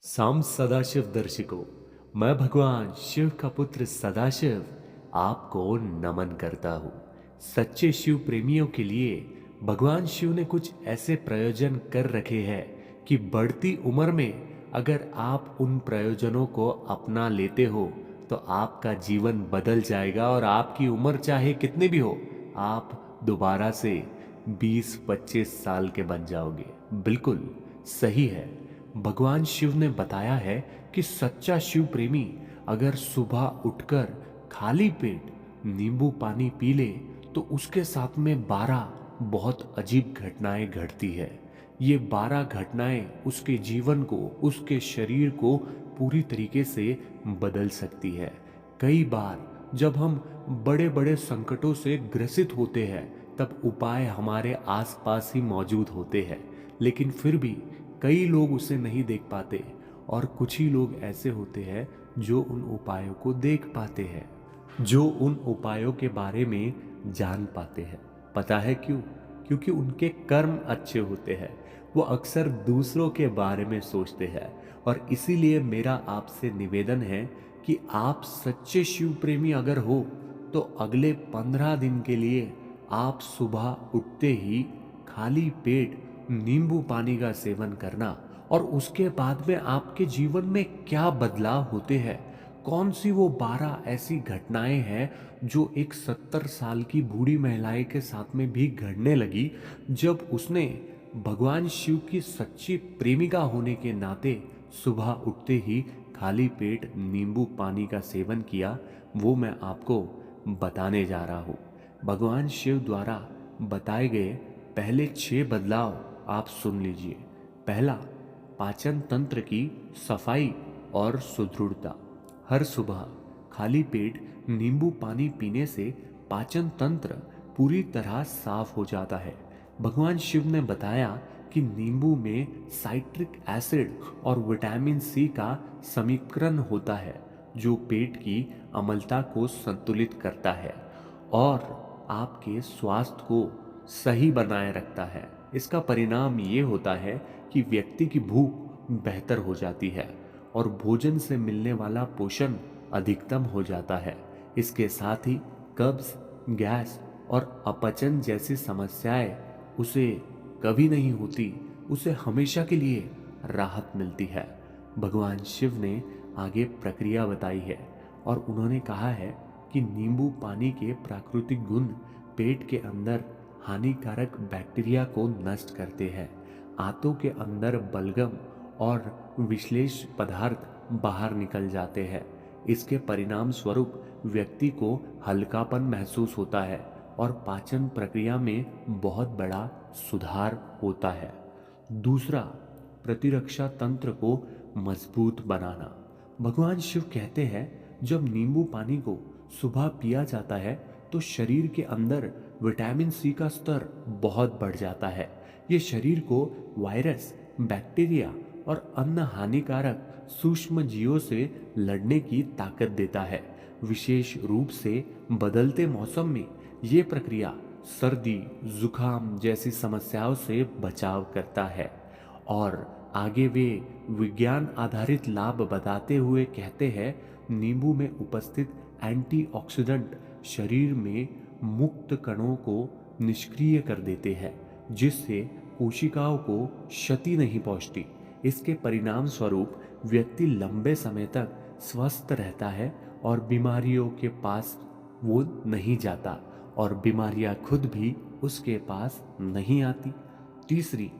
साम सदाशिव दर्शिको, मैं भगवान शिव का पुत्र सदाशिव आपको नमन करता हूँ। सच्चे शिव प्रेमियों के लिए भगवान शिव ने कुछ ऐसे प्रयोजन कर रखे हैं कि बढ़ती उम्र में अगर आप उन प्रयोजनों को अपना लेते हो तो आपका जीवन बदल जाएगा और आपकी उम्र चाहे कितनी भी हो, आप दोबारा से 20-25 साल के बन जाओगे। बिल्कुल सही है। भगवान शिव ने बताया है कि सच्चा शिव प्रेमी अगर सुबह उठकर खाली पेट नींबू पानी पी ले तो उसके साथ में 12 बहुत अजीब घटनाएं घटती है। ये 12 घटनाएं उसके जीवन को, उसके शरीर को पूरी तरीके से बदल सकती है। कई बार जब हम बड़े बड़े संकटों से ग्रसित होते हैं तब उपाय हमारे आसपास ही मौजूद होते हैं, लेकिन फिर भी कई लोग उसे नहीं देख पाते और कुछ ही लोग ऐसे होते हैं जो उन उपायों को देख पाते हैं, जो उन उपायों के बारे में जान पाते हैं। पता है क्यों? क्योंकि उनके कर्म अच्छे होते हैं। वो अक्सर दूसरों के बारे में सोचते हैं। और इसीलिए मेरा आपसे निवेदन है कि आप सच्चे शिव प्रेमी अगर हो तो अगले 15 दिन के लिए आप सुबह उठते ही खाली पेट नींबू पानी का सेवन करना और उसके बाद में आपके जीवन में क्या बदलाव होते हैं, कौन सी वो 12 ऐसी घटनाएं हैं जो एक 70 साल की बूढ़ी महिलाएं के साथ में भी घटने लगी जब उसने भगवान शिव की सच्ची प्रेमिका होने के नाते सुबह उठते ही खाली पेट नींबू पानी का सेवन किया, वो मैं आपको बताने जा रहा हूँ। भगवान शिव द्वारा बताए गए पहले 6 बदलाव आप सुन लीजिए। पहला, पाचन तंत्र की सफाई और सुदृढ़ता। हर सुबह खाली पेट नींबू पानी पीने से पाचन तंत्र पूरी तरह साफ हो जाता है। भगवान शिव ने बताया कि नींबू में साइट्रिक एसिड और विटामिन सी का समीकरण होता है जो पेट की अम्लता को संतुलित करता है और आपके स्वास्थ्य को सही बनाए रखता है। इसका परिणाम ये होता है कि व्यक्ति की भूख बेहतर हो जाती है और भोजन से मिलने वाला पोषण अधिकतम हो जाता है। इसके साथ ही कब्ज, गैस और अपचन जैसी समस्याएं उसे कभी नहीं होती, उसे हमेशा के लिए राहत मिलती है। भगवान शिव ने आगे प्रक्रिया बताई है और उन्होंने कहा है कि नींबू पानी के प्राकृतिक गुण पेट के अंदर हानिकारक बैक्टीरिया को नष्ट करते हैं। आंतों के अंदर बलगम और विश्लेष पदार्थ बाहर निकल जाते हैं। इसके परिणाम स्वरूप व्यक्ति को हल्कापन महसूस होता है और पाचन प्रक्रिया में बहुत बड़ा सुधार होता है। दूसरा, प्रतिरक्षा तंत्र को मजबूत बनाना। भगवान शिव कहते हैं जब नींबू पानी को सुबह पिया जाता है तो शरीर के अंदर विटामिन सी का स्तर बहुत बढ़ जाता है। ये शरीर को वायरस, बैक्टीरिया और अन्य हानिकारक सूक्ष्म जीवों से लड़ने की ताकत देता है। विशेष रूप से बदलते मौसम में ये प्रक्रिया सर्दी, जुकाम जैसी समस्याओं से बचाव करता है। और आगे वे विज्ञान आधारित लाभ बताते हुए कहते हैं नींबू में उपस्थित एंटीऑक्सीडेंट शरीर में मुक्त कणों को निष्क्रिय कर देते हैं जिससे कोशिकाओं को क्षति नहीं पहुंचती। इसके परिणाम स्वरूप व्यक्ति लंबे समय तक स्वस्थ रहता है और बीमारियों के पास वो नहीं जाता और बीमारियां खुद भी उसके पास नहीं आती। तीसरी,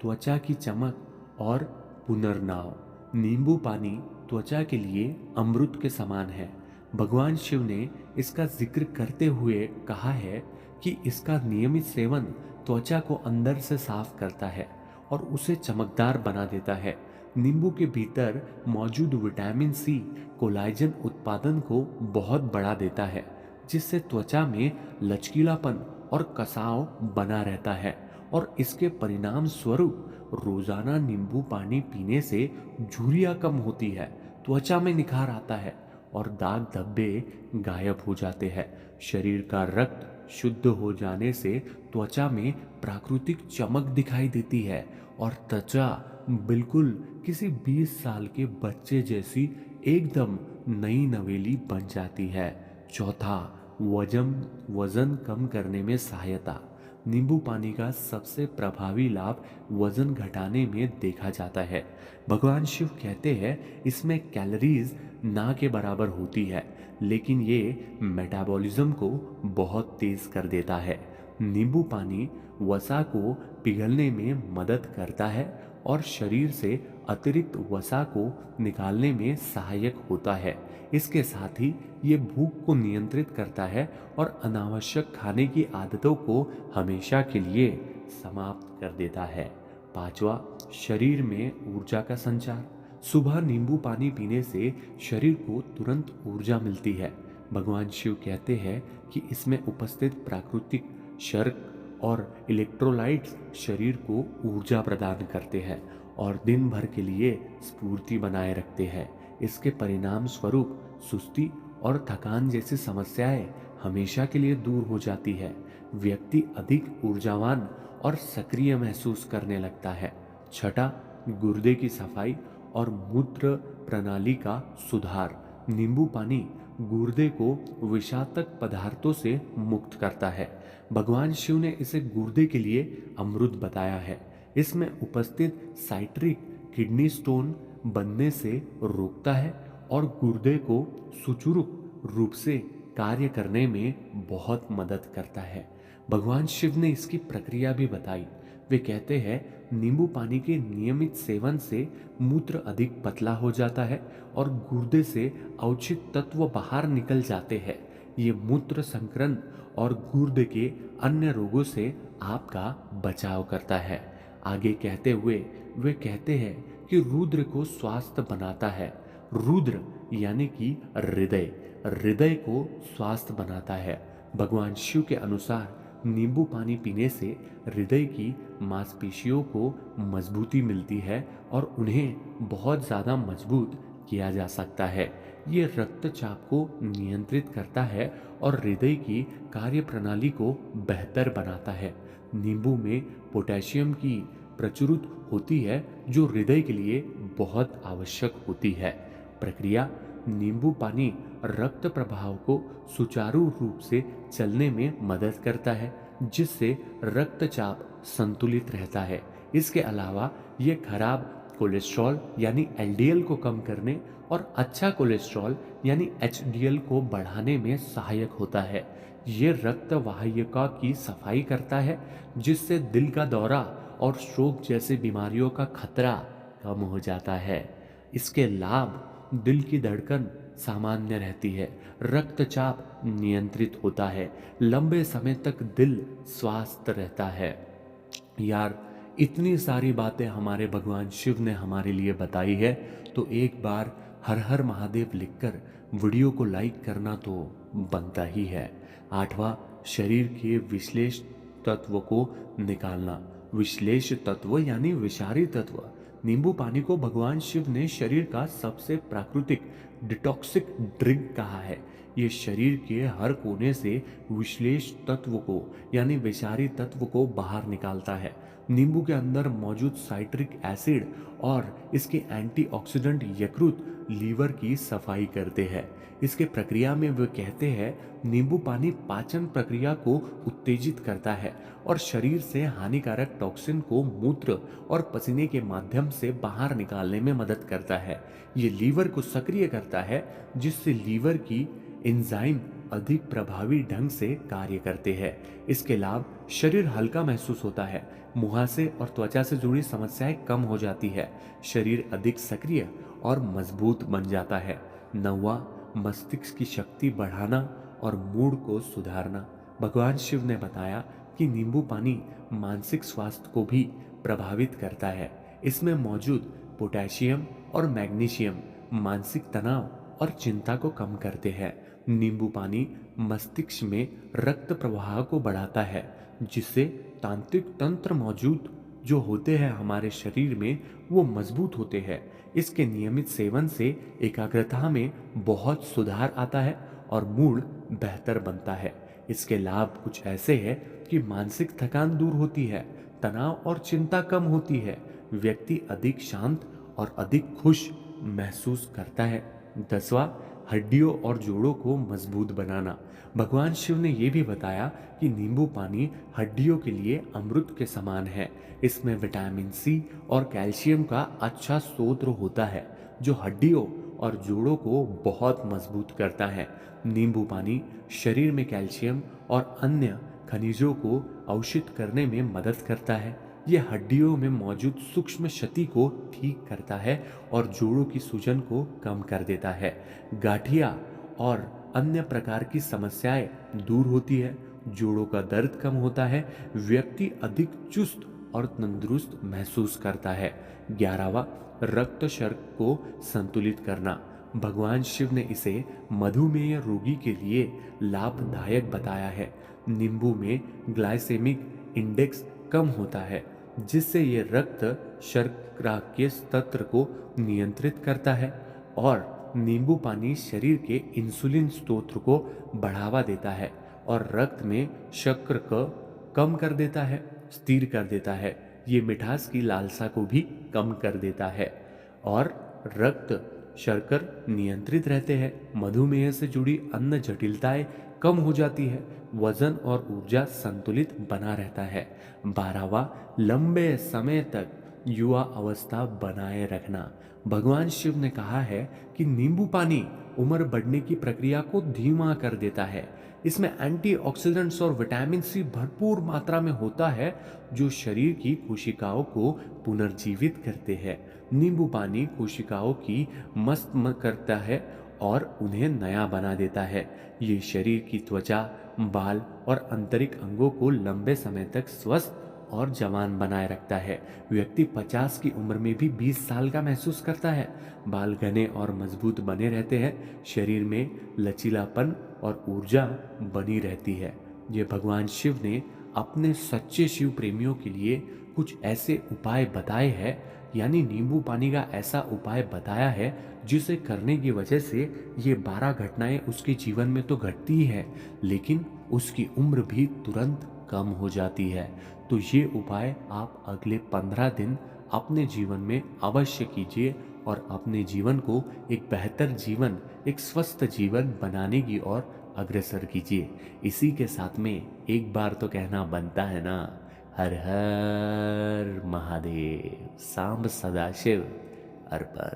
त्वचा की चमक और पुनर्नाव। नींबू पानी त्वचा के लिए अमृत के समान है। भगवान शिव ने इसका जिक्र करते हुए कहा है कि इसका नियमित सेवन त्वचा को अंदर से साफ करता है और उसे चमकदार बना देता है। नींबू के भीतर मौजूद विटामिन सी कोलाजन उत्पादन को बहुत बढ़ा देता है जिससे त्वचा में लचकीलापन और कसाव बना रहता है और इसके परिणाम स्वरूप रोजाना नींबू पानी पीने से झुर्रियां कम होती है, त्वचा में निखार आता है और दाग धब्बे गायब हो जाते हैं। शरीर का रक्त शुद्ध हो जाने से त्वचा में प्राकृतिक चमक दिखाई देती है और त्वचा बिल्कुल किसी 20 साल के बच्चे जैसी एकदम नई नवेली बन जाती है। चौथा, वजन कम करने में सहायता। नींबू पानी का सबसे प्रभावी लाभ वजन घटाने में देखा जाता है। भगवान शिव कहते हैं इसमें कैलोरीज ना के बराबर होती है, लेकिन ये मेटाबॉलिज्म को बहुत तेज कर देता है। नींबू पानी वसा को पिघलने में मदद करता है और शरीर से अतिरिक्त वसा को निकालने में सहायक होता है। इसके साथ ही ये भूख को नियंत्रित करता है और अनावश्यक खाने की आदतों को हमेशा के लिए समाप्त कर देता है। पांचवा, शरीर में ऊर्जा का संचार। सुबह नींबू पानी पीने से शरीर को तुरंत ऊर्जा मिलती है। भगवान शिव कहते हैं कि इसमें उपस्थित प्राकृतिक शर्क और इलेक्ट्रोलाइट्स शरीर को ऊर्जा प्रदान करते हैं और दिन भर के लिए स्फूर्ति बनाए रखते हैं। इसके परिणाम स्वरूप सुस्ती और थकान जैसी समस्याएं हमेशा के लिए दूर हो जाती है। व्यक्ति अधिक ऊर्जावान और सक्रिय महसूस करने लगता है। छठा, गुर्दे की सफाई और मूत्र प्रणाली का सुधार। नींबू पानी गुर्दे को विषाक्त पदार्थों से मुक्त करता है। भगवान शिव ने इसे गुर्दे के लिए अमृत बताया है। इसमें उपस्थित साइट्रिक किडनी स्टोन बनने से रोकता है और गुर्दे को सुचारू रूप से कार्य करने में बहुत मदद करता है। भगवान शिव ने इसकी प्रक्रिया भी बताई। वे कहते हैं नींबू पानी के नियमित सेवन से मूत्र अधिक पतला हो जाता है और गुर्दे से अवचित तत्व बाहर निकल जाते हैं। ये मूत्र संकरण और गुर्दे के अन्य रोगों से आपका बचाव करता है। आगे कहते हुए वे कहते हैं कि रुद्र को स्वस्थ बनाता है। रुद्र यानी कि हृदय को स्वस्थ बनाता है। भगवान शिव के अनुसार नींबू पानी पीने से हृदय की मांसपेशियों को मजबूती मिलती है और उन्हें बहुत ज़्यादा मजबूत किया जा सकता है। ये रक्तचाप को नियंत्रित करता है और हृदय की कार्य प्रणाली को बेहतर बनाता है। नींबू में पोटेशियम की प्रचुरता होती है जो हृदय के लिए बहुत आवश्यक होती है। प्रक्रिया, नींबू पानी रक्त प्रवाह को सुचारू रूप से चलने में मदद करता है, जिससे रक्तचाप संतुलित रहता है। इसके अलावा ये खराब कोलेस्ट्रॉल यानी एलडीएल को कम करने और अच्छा कोलेस्ट्रॉल यानी एचडीएल को बढ़ाने में सहायक होता है। ये रक्त वाहिका की सफाई करता है, जिससे दिल का दौरा और स्ट्रोक जैसी बीमारियों का खतरा कम हो जाता है। इसके लाभ, दिल की धड़कन सामान्य रहती है, रक्तचाप नियंत्रित होता है, लंबे समय तक दिल स्वस्थ रहता है। यार, इतनी सारी बातें हमारे भगवान शिव ने हमारे लिए बताई है, तो एक बार हर हर महादेव लिखकर वीडियो को लाइक करना तो बनता ही है। आठवां, शरीर के विश्लेष तत्व को निकालना। विश्लेष तत्व यानी विषारी तत्व। नींबू पानी को भगवान शिव ने शरीर का सबसे प्राकृतिक डिटॉक्सिक ड्रिंक कहा है। ये शरीर के हर कोने से विश्लेष तत्व को यानी विषारी तत्व को बाहर निकालता है। नींबू के अंदर मौजूद साइट्रिक एसिड और इसके एंटीऑक्सीडेंट यकृत लीवर की सफाई करते हैं। इसके प्रक्रिया में वे कहते हैं नींबू पानी पाचन प्रक्रिया को उत्तेजित करता है और शरीर से हानिकारक टॉक्सिन को मूत्र और पसीने के माध्यम से बाहर निकालने में मदद करता है। ये लीवर को सक्रिय करता है, जिससे लीवर की एंजाइम अधिक प्रभावी ढंग से कार्य करते हैं। इसके लाभ, शरीर हल्का महसूस होता है, मुहासे और त्वचा से जुड़ी समस्याएं कम हो जाती है, शरीर अधिक सक्रिय और मजबूत बन जाता है। नौवां, मस्तिष्क की शक्ति बढ़ाना और मूड को सुधारना। भगवान शिव ने बताया कि नींबू पानी मानसिक स्वास्थ्य को भी प्रभावित करता है। इसमें मौजूद पोटेशियम और मैग्नीशियम मानसिक तनाव और चिंता को कम करते हैं। नींबू पानी मस्तिष्क में रक्त प्रवाह को बढ़ाता है, जिससे तांत्रिक तंत्र मौजूद जो होते हैं हमारे शरीर में वो मजबूत होते हैं। इसके नियमित सेवन से एकाग्रता में बहुत सुधार आता है और मूड बेहतर बनता है। इसके लाभ कुछ ऐसे हैं कि मानसिक थकान दूर होती है, तनाव और चिंता कम होती है, व्यक्ति अधिक शांत और अधिक खुश महसूस करता है। 10वां, हड्डियों और जोड़ों को मजबूत बनाना। भगवान शिव ने यह भी बताया कि नींबू पानी हड्डियों के लिए अमृत के समान है। इसमें विटामिन सी और कैल्शियम का अच्छा स्रोत होता है जो हड्डियों और जोड़ों को बहुत मजबूत करता है। नींबू पानी शरीर में कैल्शियम और अन्य खनिजों को अवशोषित करने में मदद करता है। यह हड्डियों में मौजूद सूक्ष्म क्षति को ठीक करता है और जोड़ों की सूजन को कम कर देता है। गाठिया और अन्य प्रकार की समस्याएं दूर होती है, जोड़ों का दर्द कम होता है, व्यक्ति अधिक चुस्त और तंदुरुस्त महसूस करता है। 11वां, रक्त शर्करा को संतुलित करना। भगवान शिव ने इसे मधुमेह रोगी के लिए लाभदायक बताया है। नींबू में ग्लाइसेमिक इंडेक्स कम होता है जिससे ये रक्त शर्करा के स्तर को नियंत्रित करता है और नींबू पानी शरीर के इंसुलिन स्रोत को बढ़ावा देता है और रक्त में शक्कर को कम कर देता है, स्थिर कर देता है। ये मिठास की लालसा को भी कम कर देता है और रक्त शर्करा नियंत्रित रहते हैं। मधुमेह से जुड़ी अन्य जटिलताएं कम हो जाती है, वजन और ऊर्जा संतुलित बना रहता है। 12वां, लंबे समय तक युवा अवस्था बनाए रखना। भगवान शिव ने कहा है कि नींबू पानी उम्र बढ़ने की प्रक्रिया को धीमा कर देता है। इसमें एंटीऑक्सीडेंट्स और विटामिन सी भरपूर मात्रा में होता है जो शरीर की कोशिकाओं को पुनर्जीवित करते हैं। नींबू पानी कोशिकाओं की मस्त करता है और उन्हें नया बना देता है। ये शरीर की त्वचा, बाल और आंतरिक अंगों को लंबे समय तक स्वस्थ और जवान बनाए रखता है। व्यक्ति 50 की उम्र में भी 20 साल का महसूस करता है। बाल घने और मजबूत बने रहते हैं, शरीर में लचीलापन और ऊर्जा बनी रहती है। ये भगवान शिव ने अपने सच्चे शिव प्रेमियों के लिए कुछ ऐसे उपाय बताए हैं, यानी नींबू पानी का ऐसा उपाय बताया है जिसे करने की वजह से ये 12 घटनाएं उसके जीवन में तो घटती ही है, लेकिन उसकी उम्र भी तुरंत कम हो जाती है। तो ये उपाय आप अगले 15 दिन अपने जीवन में अवश्य कीजिए और अपने जीवन को एक बेहतर जीवन, एक स्वस्थ जीवन बनाने की ओर अग्रसर कीजिए। इसी के साथ में एक बार तो कहना बनता है ना, हर हर महादेव, सांब सदाशिव अर्पण।